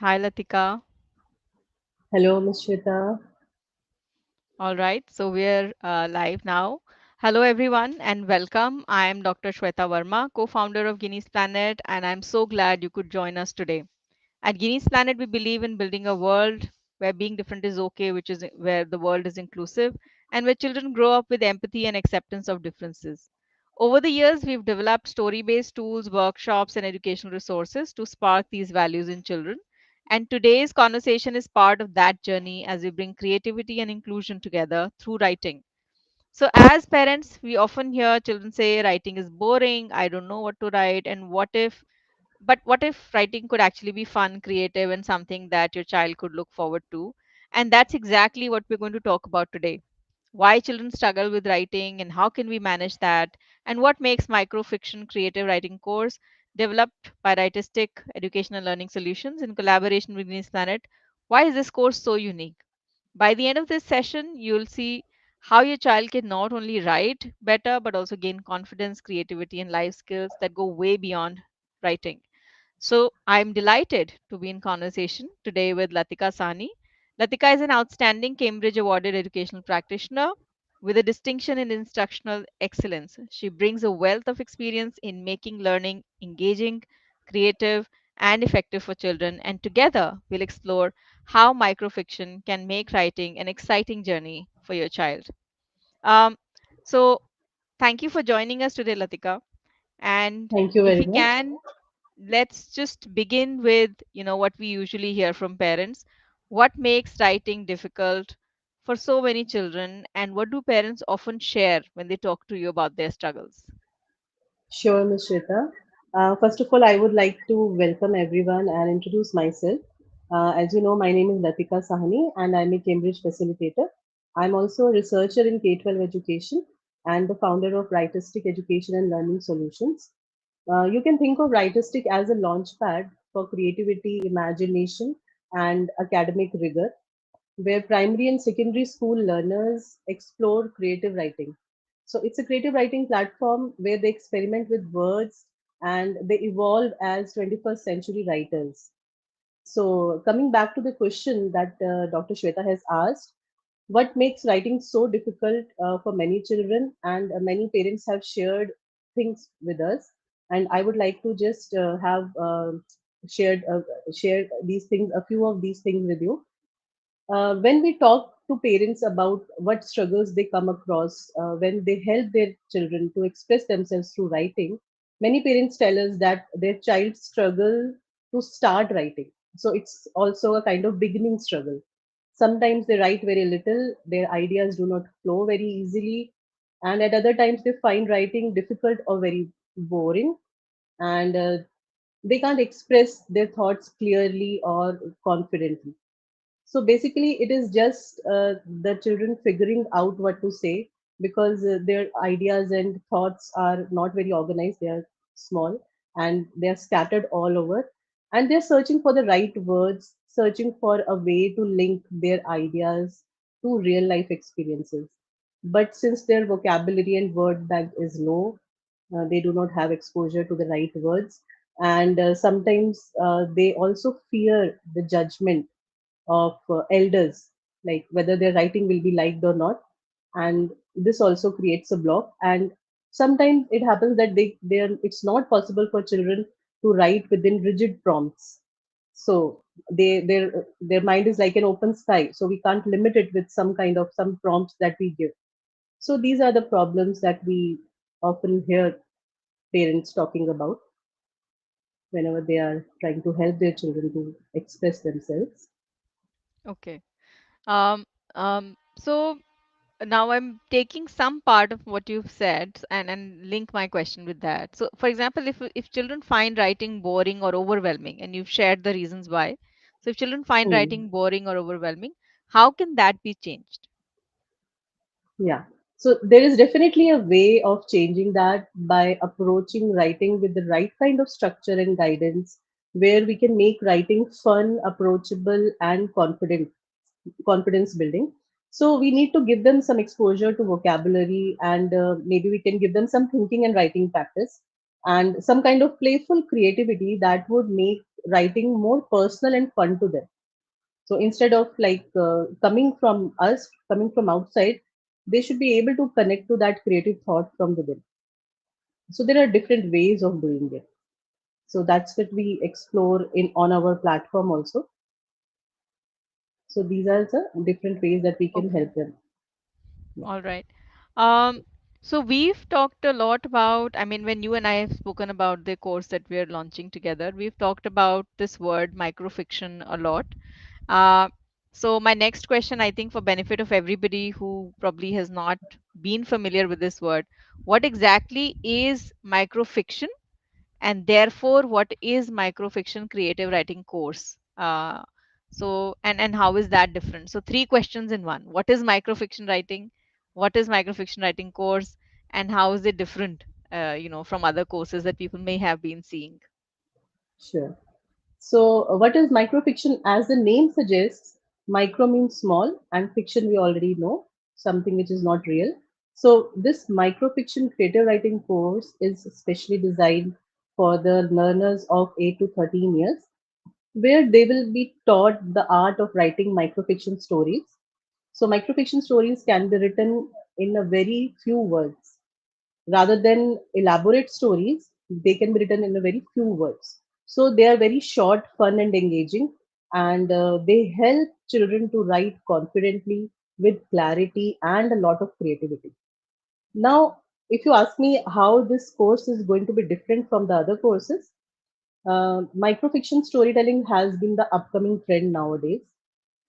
Hi, Latika. Hello, Ms. Shweta. All right, so we're live now. Hello, everyone, and welcome. I am Dr. Shweta Verma, co founder of Guinea's Planet, and I'm so glad you could join us today. At Guinea's Planet, we believe in building a world where being different is okay, which is where the world is inclusive, and where children grow up with empathy and acceptance of differences. Over the years, we've developed story based tools, workshops, and educational resources to spark these values in children. And today's conversation is part of that journey as we bring creativity and inclusion together through writing. So, as parents, we often hear children say, writing is boring, I don't know what to write, and what if writing could actually be fun, creative, and something that your child could look forward to? And that's exactly what we're going to talk about today. Why children struggle with writing and how can we manage that? And what makes microfiction creative writing course developed by Writistic Educational Learning Solutions in collaboration with Greens Planet? Why is this course so unique? By the end of this session, you'll see how your child can not only write better but also gain confidence, creativity, and life skills that go way beyond writing. So I'm delighted to be in conversation today with Latika Sani. Latika is an outstanding Cambridge awarded educational practitioner with a distinction in instructional excellence. She brings a wealth of experience in making learning engaging, creative, and effective for children. And together, we'll explore how microfiction can make writing an exciting journey for your child. Um, so, thank you for joining us today, Latika. And Thank you if very we much. can, let's just begin with what we usually hear from parents. What makes writing difficult for so many children, and what do parents often share when they talk to you about their struggles? Sure, Ms. Shweta. First of all, I would like to welcome everyone and introduce myself. As you know, my name is Latika Sahani and I'm a Cambridge facilitator. I'm also a researcher in K-12 education and the founder of Writistic Education and Learning Solutions. You can think of Writistic as a launchpad for creativity, imagination, and academic rigor, where primary and secondary school learners explore creative writing. So it's a creative writing platform where they experiment with words and they evolve as 21st century writers. So coming back to the question that Dr. Shweta has asked, what makes writing so difficult for many children, and many parents have shared things with us, and I would like to just have shared shared these things, a few of these things with you. When we talk to parents about what struggles they come across when they help their children to express themselves through writing, many parents tell us that their child struggle to start writing. So it's also a kind of beginning struggle. Sometimes they write very little, their ideas do not flow very easily, and at other times they find writing difficult or very boring, and they can't express their thoughts clearly or confidently. So basically, it is just the children figuring out what to say because their ideas and thoughts are not very organized. They are small and they are scattered all over. And they're searching for the right words, searching for a way to link their ideas to real life experiences. But since their vocabulary and word bank is low, they do not have exposure to the right words. And sometimes they also fear the judgment of elders, like whether their writing will be liked or not, and this also creates a block. And sometimes it happens that it's not possible for children to write within rigid prompts. So their mind is like an open sky, so we can't limit it with some kind of some prompts that we give. So these are the problems that we often hear parents talking about whenever they are trying to help their children to express themselves. Okay. Um, so now I'm taking some part of what you've said and link my question with that. So, for example, if children find writing boring or overwhelming, and you've shared the reasons why, so if children find Hmm. writing boring or overwhelming, how can that be changed? Yeah. So there is definitely a way of changing that by approaching writing with the right kind of structure and guidance, where we can make writing fun, approachable, and confidence building. So we need to give them some exposure to vocabulary, and maybe we can give them some thinking and writing practice and some kind of playful creativity that would make writing more personal and fun to them. So instead of like coming from us, coming from outside, they should be able to connect to that creative thought from within. So there are different ways of doing it. So that's what we explore in on our platform also. So these are the different ways that we can Okay. help them. Yeah, All right. Um, so we've talked a lot about, I mean, when you and I have spoken about the course that we are launching together, we've talked about this word microfiction a lot. Uh, so my next question, I think for benefit of everybody who probably has not been familiar with this word, what exactly is microfiction? And therefore what is microfiction creative writing course? And how is that different? So three questions in one. What is microfiction writing? What is microfiction writing course? And how is it different, from other courses that people may have been seeing? sure. So, what is microfiction? As the name suggests, micro means small, and fiction we already know, something which is not real. So, this microfiction creative writing course is specially designed for the learners of 8 to 13 years, where they will be taught the art of writing microfiction stories. So, microfiction stories can be written in a very few words. Rather than elaborate stories, they can be written in a very few words. So they are very short, fun, and engaging, and they help children to write confidently with clarity and a lot of creativity. Now, if you ask me how this course is going to be different from the other courses, microfiction storytelling has been the upcoming trend nowadays.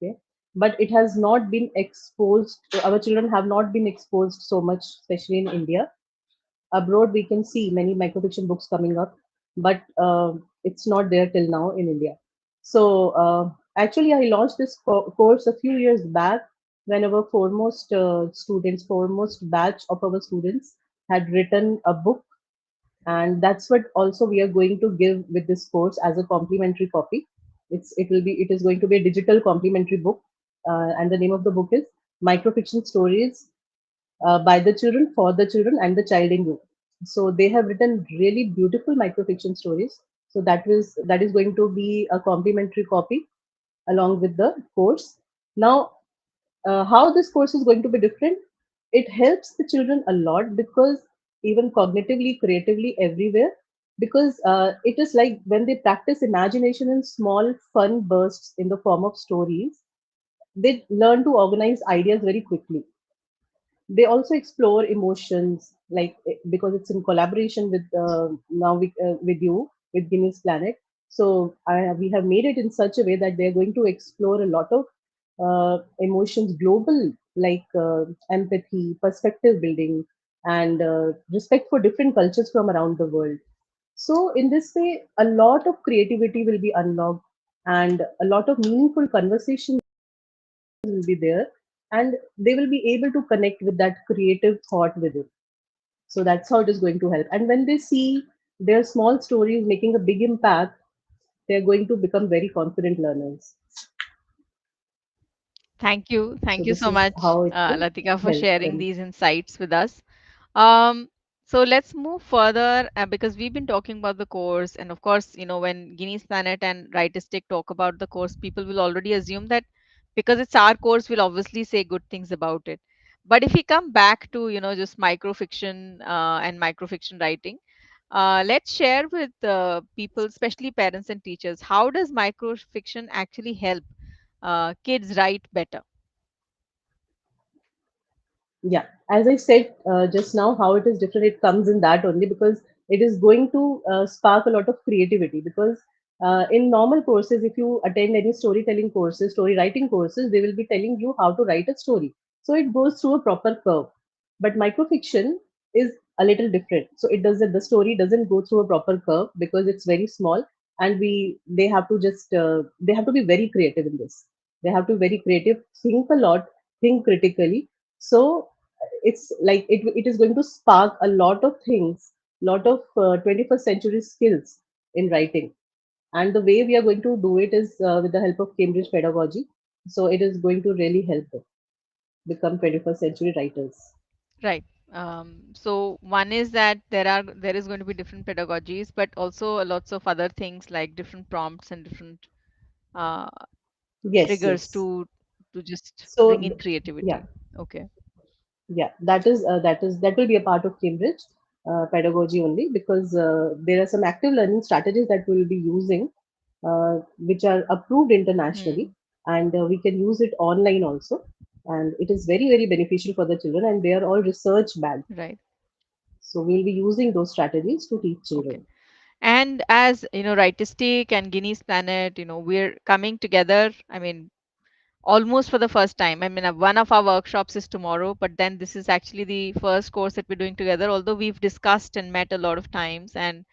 Okay, but it has not been exposed. Our children have not been exposed so much, especially in India. Abroad we can see many microfiction books coming up, but it's not there till now in India. So actually I launched this course a few years back when our foremost students, foremost batch of our students had written a book, and that's what also we are going to give with this course as a complimentary copy. It is going to be a digital complimentary book, and the name of the book is Microfiction Stories by the children, for the children, and the child in you. So they have written really beautiful microfiction stories. So that is going to be a complimentary copy along with the course. Now, how this course is going to be different? It helps the children a lot because even cognitively, creatively, everywhere. Because it is like when they practice imagination in small, fun bursts in the form of stories, they learn to organize ideas very quickly. They also explore emotions, like because it's in collaboration with with you with Guinness Planet. So we have made it in such a way that they're going to explore a lot of emotions global, like empathy, perspective building, and respect for different cultures from around the world. So in this way, a lot of creativity will be unlocked, and a lot of meaningful conversations will be there, and they will be able to connect with that creative thought with it. So that's how it is going to help. And when they see their small stories making a big impact, they're going to become very confident learners. Thank you. So Thank you this so is much, how it will Latika, for help sharing them. these insights with us. Um, so let's move further because we've been talking about the course, and of course, when Guinea's Planet and Rightistic talk about the course, people will already assume that because it's our course, we'll obviously say good things about it. But if we come back to, just microfiction and microfiction writing, let's share with people, especially parents and teachers, how does microfiction actually help kids write better? Yeah, as I said just now, how it is different, it comes in that only because it is going to spark a lot of creativity. Because in normal courses, if you attend any storytelling courses, story writing courses, they will be telling you how to write a story. So it goes through a proper curve. But microfiction is a little different. So it doesn't, the story doesn't go through a proper curve because it's very small, and they have to just they have to be very creative in this. They have to be very creative, think a lot, think critically. So it's like it is going to spark a lot of things, lot of 21st century skills in writing. And the way we are going to do it is with the help of Cambridge pedagogy. So it is going to really help them become 21st century writers. Right. So one is that there is going to be different pedagogies, but also lots of other things like different prompts and different uh, Yes, triggers yes. to just So bring in yeah, creativity. Okay. yeah, that will be a part of Cambridge pedagogy only, because there are some active learning strategies that we'll be using, which are approved internationally, Hmm. and we can use it online also, and it is very very beneficial for the children, and they are all research backed. Right. So we'll be using those strategies to teach Okay. children. And as you know, Rightistic and Guinea's Planet, we're coming together. I mean, almost for the first time. I mean, one of our workshops is tomorrow, but then this is actually the first course that we're doing together. Although we've discussed and met a lot of times, and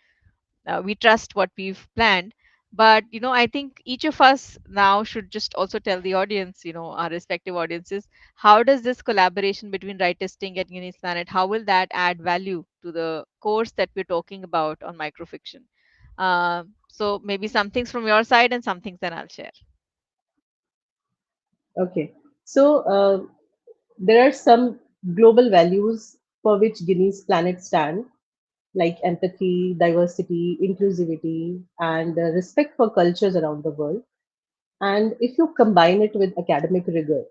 we trust what we've planned. But I think each of us now should just also tell the audience, our respective audiences, how does this collaboration between Right Testing and Guinea's Planet, how will that add value to the course that we're talking about on microfiction? So maybe some things from your side and some things that I'll share. Okay, so there are some global values for which Guinea's planet stand, like empathy, diversity, inclusivity, and respect for cultures around the world. And if you combine it with academic rigor,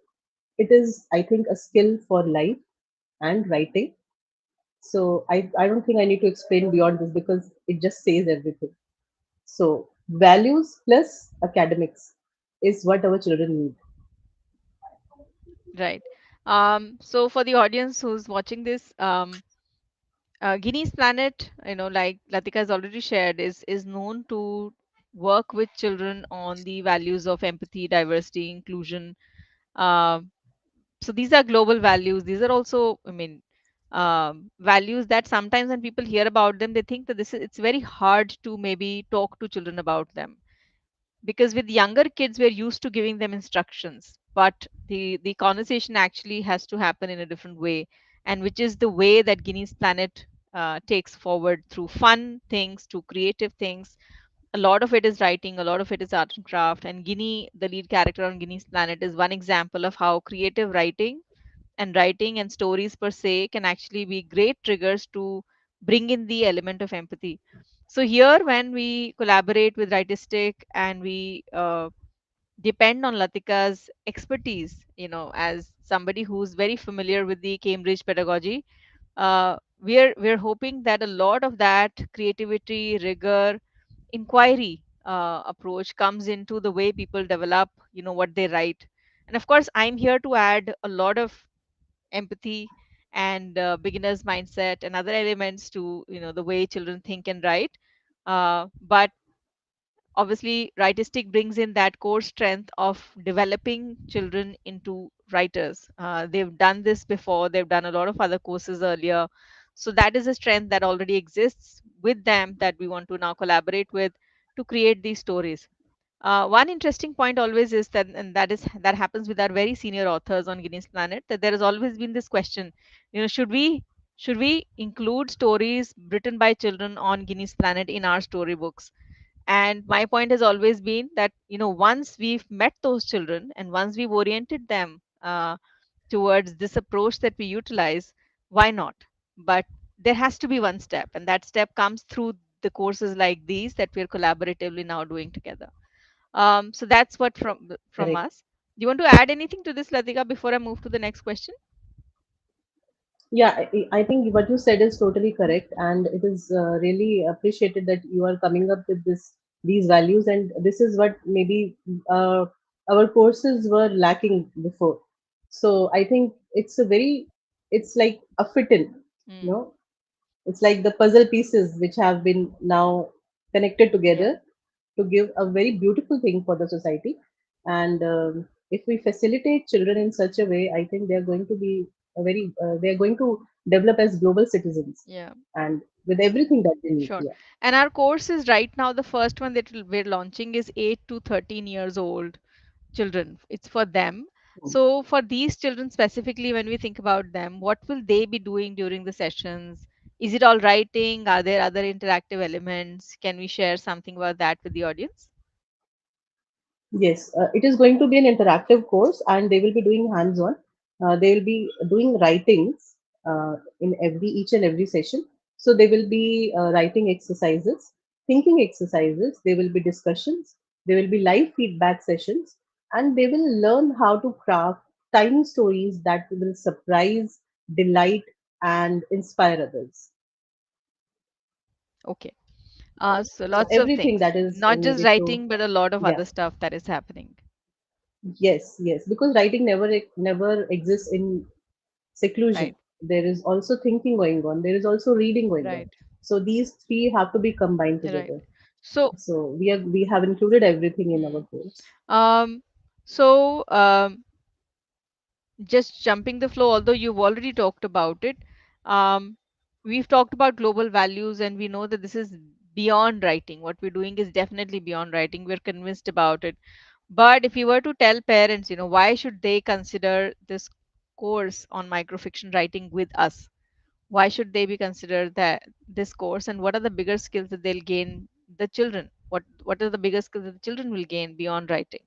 it is, I think, a skill for life and writing. So I don't think I need to explain beyond this, because it just says everything. So values plus academics is what our children need. Right. So for the audience who's watching this, Guinea's Planet, like Latika has already shared, is known to work with children on the values of empathy, diversity, inclusion. Uh, so these are global values. These are also, I mean, values that sometimes when people hear about them, they think that it's very hard to maybe talk to children about them, because with younger kids we're used to giving them instructions, but the conversation actually has to happen in a different way, and which is the way that Guinea's Planet takes forward through fun things to creative things. A lot of it is writing, a lot of it is art and craft, and Guinea, the lead character on Guinea's Planet, is one example of how creative writing and stories per se can actually be great triggers to bring in the element of empathy. So here, when we collaborate with Rightistic and we depend on Latika's expertise, as somebody who's very familiar with the Cambridge pedagogy, we're hoping that a lot of that creativity, rigor, inquiry approach comes into the way people develop, what they write. And of course, I'm here to add a lot of empathy and beginner's mindset and other elements to the way children think and write. But obviously, Rightistic brings in that core strength of developing children into writers. They've done this before, they've done a lot of other courses earlier. So that is a strength that already exists with them that we want to now collaborate with to create these stories. One interesting point always is that, and that happens with our very senior authors on Guinness Planet, that there has always been this question, should we include stories written by children on Guinness Planet in our storybooks? And my point has always been that, once we've met those children and once we've oriented them towards this approach that we utilize, why not? But there has to be one step, and that step comes through the courses like these that we're collaboratively now doing together. So that's what from Correct. us. Do you want to add anything to this, Latika, before I move to the next question? Yeah, I think what you said is totally correct, and it is really appreciated that you are coming up with these values, and this is what maybe uh, our courses were lacking before. So I think it's like a fit in, you Mm, know, it's like the puzzle pieces which have been now connected yeah, together to give a very beautiful thing for the society. And if we facilitate children in such a way, I think they are going to be they are going to develop as global citizens, yeah, and with everything that they need. sure. Yeah. And our course is right now, the first one that we're launching is 8 to 13 years old children. It's for them. So for these children specifically, when we think about them, what will they be doing during the sessions? Is it all writing? Are there other interactive elements? Can we share something about that with the audience? Yes, it is going to be an interactive course, and they will be doing hands-on. They will be doing writings. in every each and every session. So there will be writing exercises, thinking exercises, there will be discussions, there will be live feedback sessions, and they will learn how to craft tiny stories that will surprise, delight, and inspire others. Okay. So So lots of everything things, that is not just needed to, writing, but a lot of yeah, other stuff that is happening. yes, yes, because writing never exists in seclusion. Right. There is also thinking going on. There is also reading going on. Right. So these three have to be combined Right. together. So, So we have included everything in our hmm. course. um, so just jumping the flow, although you've already talked about it, um, we've talked about global values, and we know that this is beyond writing. What we're doing is definitely beyond writing. We're convinced about it. But if you were to tell parents, why should they consider this course on microfiction writing with us? Why should they be considered that this course, and what are the bigger skills that they'll gain? The children, what are the bigger skills that the children will gain beyond writing?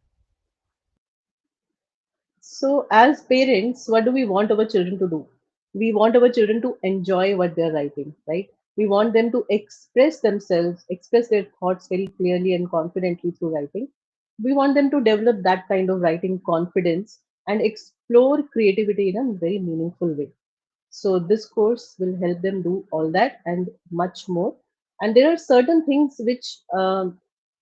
So as parents, what do we want our children to do? We want our children to enjoy what they're writing, right? We want them to express themselves, express their thoughts very clearly and confidently through writing. We want them to develop that kind of writing confidence and explore creativity in a very meaningful way. So this course will help them do all that and much more. And there are certain things which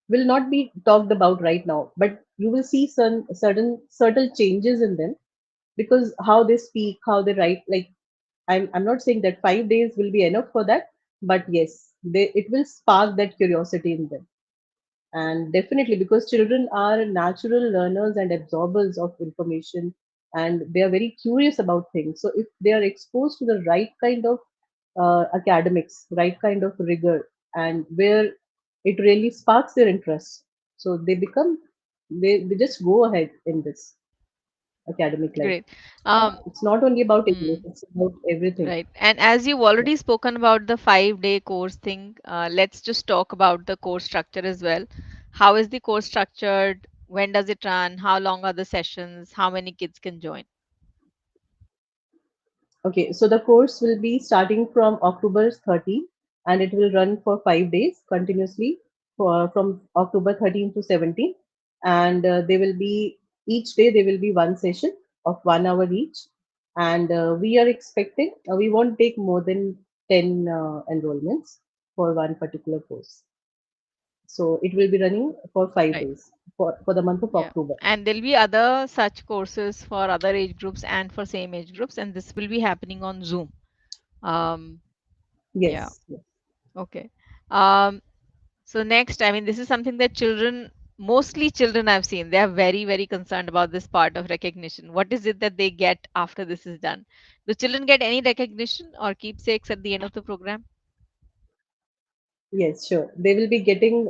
will not be talked about right now, but you will see some certain subtle changes in them because how they speak, how they write. Like I'm not saying that 5 days will be enough for that, but yes, it will spark that curiosity in them. And definitely because children are natural learners and absorbers of information, and they are very curious about things. So if they are exposed to the right kind of academics, right kind of rigor, and where it really sparks their interest, so they just go ahead in this academic life. Great. um, It's not only about English, hmm. it's about everything. Right. And as you've Yeah. already spoken about the 5-day course thing, let's just talk about the course structure as well. How is the course structured? When does it run? How long are the sessions? How many kids can join? Okay, so the course will be starting from October 13th and it will run for 5 days continuously from October 13th to 17th. And there will be each day there will be one session of 1 hour each. And we are expecting we won't take more than 10 enrollments for one particular course. So it will be running for five Right. days for the month of Yeah. October. And there'll be other such courses for other age groups and for same age groups, and this will be happening on Zoom. Um, yeah. Yes. Okay. Um, So next, I mean, this is something that children, mostly children I've seen, they are very, very concerned about this part of recognition. What is it that they get after this is done? Do children get any recognition or keepsakes at the end of the program? Yes, sure. They will be getting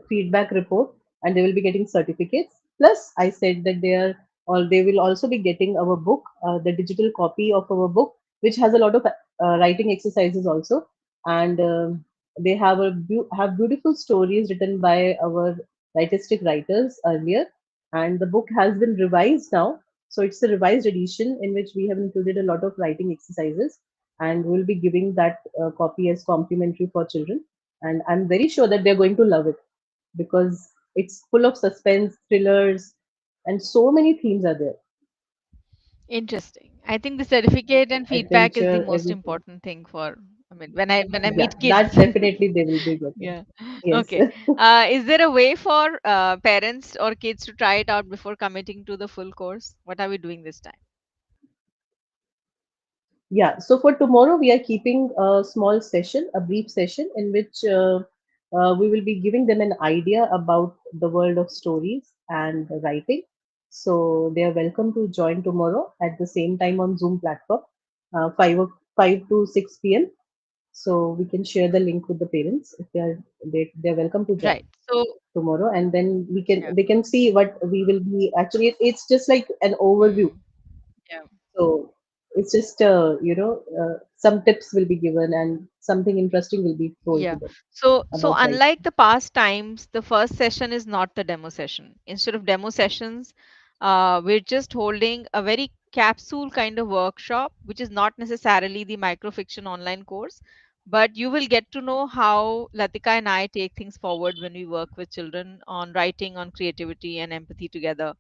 feedback report and they will be getting certificates. Plus, I said that they will also be getting our book, the digital copy of our book, which has a lot of writing exercises also. And they have beautiful stories written by our artistic writers earlier. And the book has been revised now. So it's a revised edition in which we have included a lot of writing exercises, and we'll be giving that copy as complimentary for children. And I'm very sure that they're going to love it because it's full of suspense, thrillers, and so many themes are there. Interesting. I think the certificate and feedback is the Adventure, most everything. important thing for, I mean, when I Yeah, meet that kids. definitely they will be getting. Yeah. Yes. Okay. Is there a way for parents or kids to try it out before committing to the full course? What are we doing this time? Yeah, so for tomorrow, we are keeping a small session, a brief session, in which we will be giving them an idea about the world of stories and writing. So they are welcome to join tomorrow at the same time on Zoom platform, 5 to 6 p.m. So we can share the link with the parents if they're welcome to join Right. So, tomorrow, and then yeah. they can see what we will be actually. It's just like an overview, Hmm. Yeah. so it's just some tips will be given and something interesting will be told to Yeah. them So about writing. unlike the past times, the first session is not the demo session. Instead of demo sessions, we're just holding a very capsule kind of workshop, which is not necessarily the microfiction online course, but you will get to know how Latika and I take things forward when we work with children on writing, on creativity, and empathy together.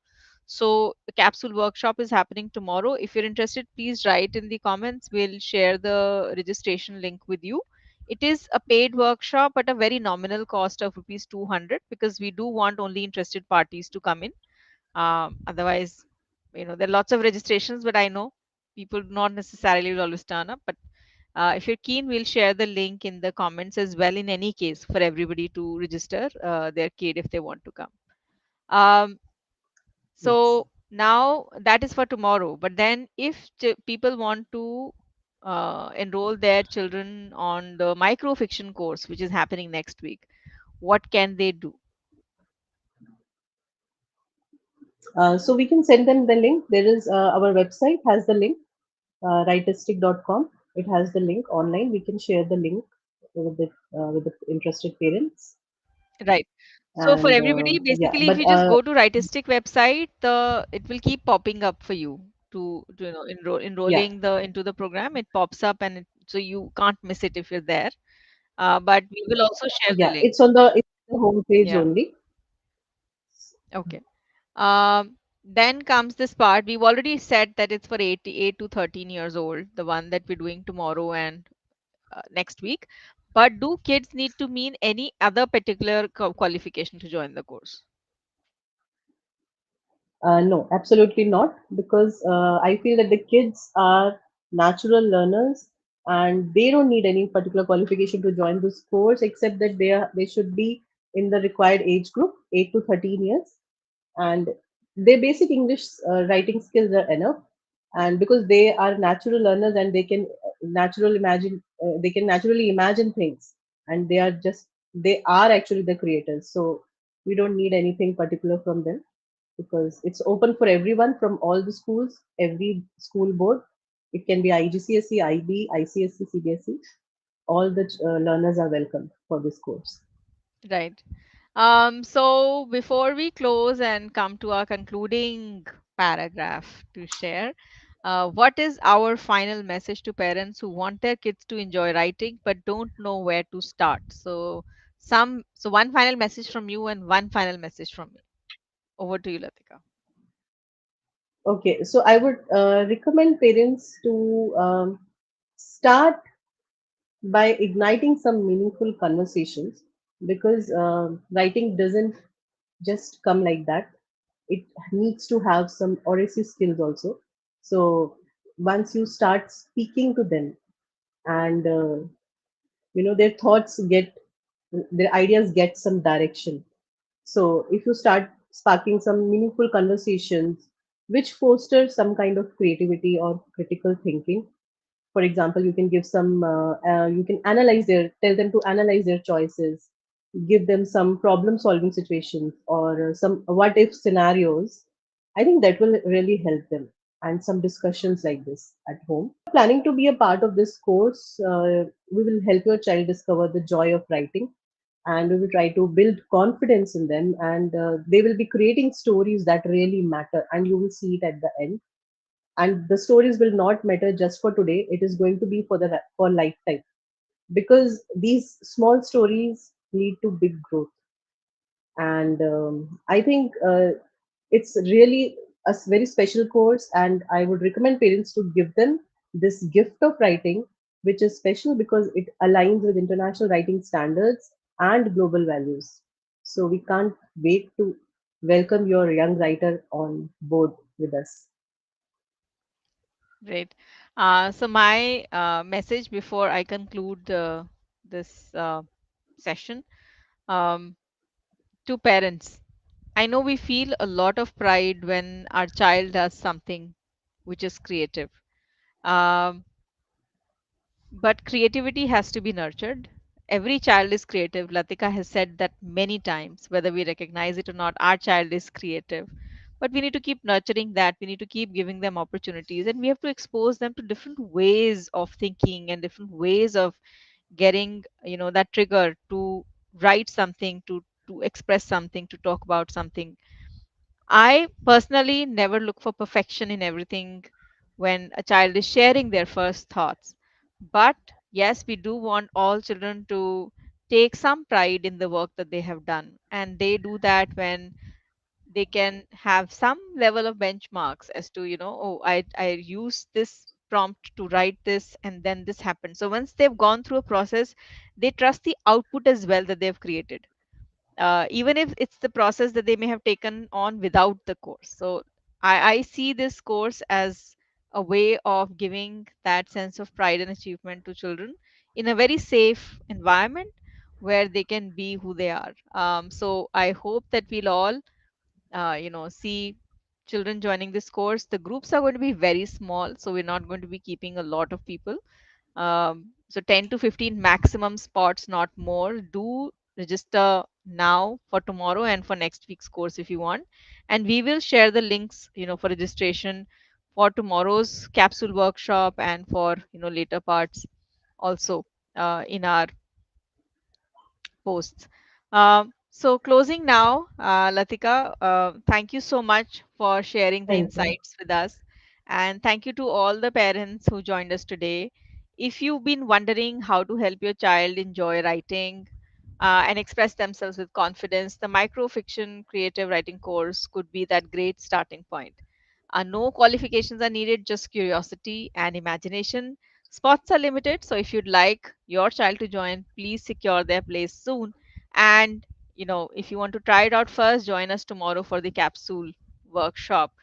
So, the capsule workshop is happening tomorrow. If you're interested, please write in the comments. We'll share the registration link with you. It is a paid workshop at a very nominal cost of rupees 200 because we do want only interested parties to come in. Otherwise, there are lots of registrations, but I know people not necessarily will always turn up. But if you're keen, we'll share the link in the comments as well, in any case, for everybody to register their kid if they want to come. Um, Yes. so now that is for tomorrow. But then, if people want to enroll their children on the microfiction course, which is happening next week, what can they do? So we can send them the link. There is our website has the link, rightistic.com. It has the link online. We can share the link with the interested parents. Right. So for And everybody, yeah, basically, if but you just go to Rightistic website, the it will keep popping up for you to yeah, enrolling the into the program. It pops up, and so you can't miss it if you're there. But we will also share the yeah, link. it's the home page Yeah. only. Okay. Then comes this part. We've already said that it's for 8 to 13 years old, the one that we're doing tomorrow and next week. But do kids need to mean any other particular qualification to join the course? No, absolutely not, because I feel that the kids are natural learners and they don't need any particular qualification to join this course, except that they should be in the required age group, 8 to 13 years, and their basic English writing skills are enough. And because they are natural learners and they can naturally imagine things, and they are actually the creators. So we don't need anything particular from them, because it's open for everyone from all the schools, every school board. It can be IGCSE, IB, ICSE, CBSE. All the learners are welcome for this course. Right. So before we close and come to our concluding paragraph to share, what is our final message to parents who want their kids to enjoy writing but don't know where to start? So one final message from you and one final message from me. Over to you, Latika. Okay, so I would recommend parents to start by igniting some meaningful conversations, because writing doesn't just come like that. It needs to have some oracy skills also. So once you start speaking to them, and their thoughts get their ideas get some direction. So if you start sparking some meaningful conversations which foster some kind of creativity or critical thinking. For example, you can give some you can tell them to analyze their choices, give them some problem solving situations, or some what if scenarios. I think that will really help them, and some discussions like this at home. Planning to be a part of this course, we will help your child discover the joy of writing, and we will try to build confidence in them, and they will be creating stories that really matter, and you will see it at the end. And the stories will not matter just for today, it is going to be for lifetime, because these small stories lead to big growth. And I think it's really very special course, and I would recommend parents to give them this gift of writing, which is special because it aligns with international writing standards and global values. So we can't wait to welcome your young writer on board with us. Great. So my message before I conclude this session, um, to parents. I know we feel a lot of pride when our child does something which is creative. Um, but creativity has to be nurtured. Every child is creative. Latika has said that many times, whether we recognize it or not, our child is creative. But we need to keep nurturing that. We need to keep giving them opportunities, and we have to expose them to different ways of thinking and different ways of getting, that trigger to write something, to express something, to talk about something. I personally never look for perfection in everything. when a child is sharing their first thoughts. But yes, we do want all children to take some pride in the work that they have done, and they do that when they can have some level of benchmarks as to, oh, I used this prompt to write this and then this happened. So once they've gone through a process, they trust the output as well that they've created, even if it's the process that they may have taken on without the course. So I see this course as a way of giving that sense of pride and achievement to children in a very safe environment where they can be who they are. So I hope that we'll all see children joining this course. The groups are going to be very small, so we're not going to be keeping a lot of people. So 10 to 15 maximum spots, not more. Do register now for tomorrow and for next week's course if you want. And we will share the links, for registration for tomorrow's capsule workshop and for, later parts also in our posts. So closing now, Latika, thank you so much for sharing the Thank you. insights with us. And thank you to all the parents who joined us today. If you've been wondering how to help your child enjoy writing and express themselves with confidence, the microfiction creative writing course could be that great starting point. No qualifications are needed, just curiosity and imagination. Spots are limited, so if you'd like your child to join, please secure their place soon. And if you want to try it out first, join us tomorrow for the capsule workshop.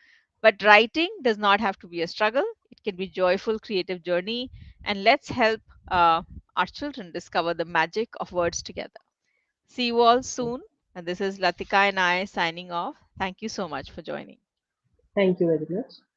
But writing does not have to be a struggle, it can be joyful, creative journey. And let's help our children discover the magic of words together. See you all soon. And this is Latika and I signing off. Thank you so much for joining. Thank you very much.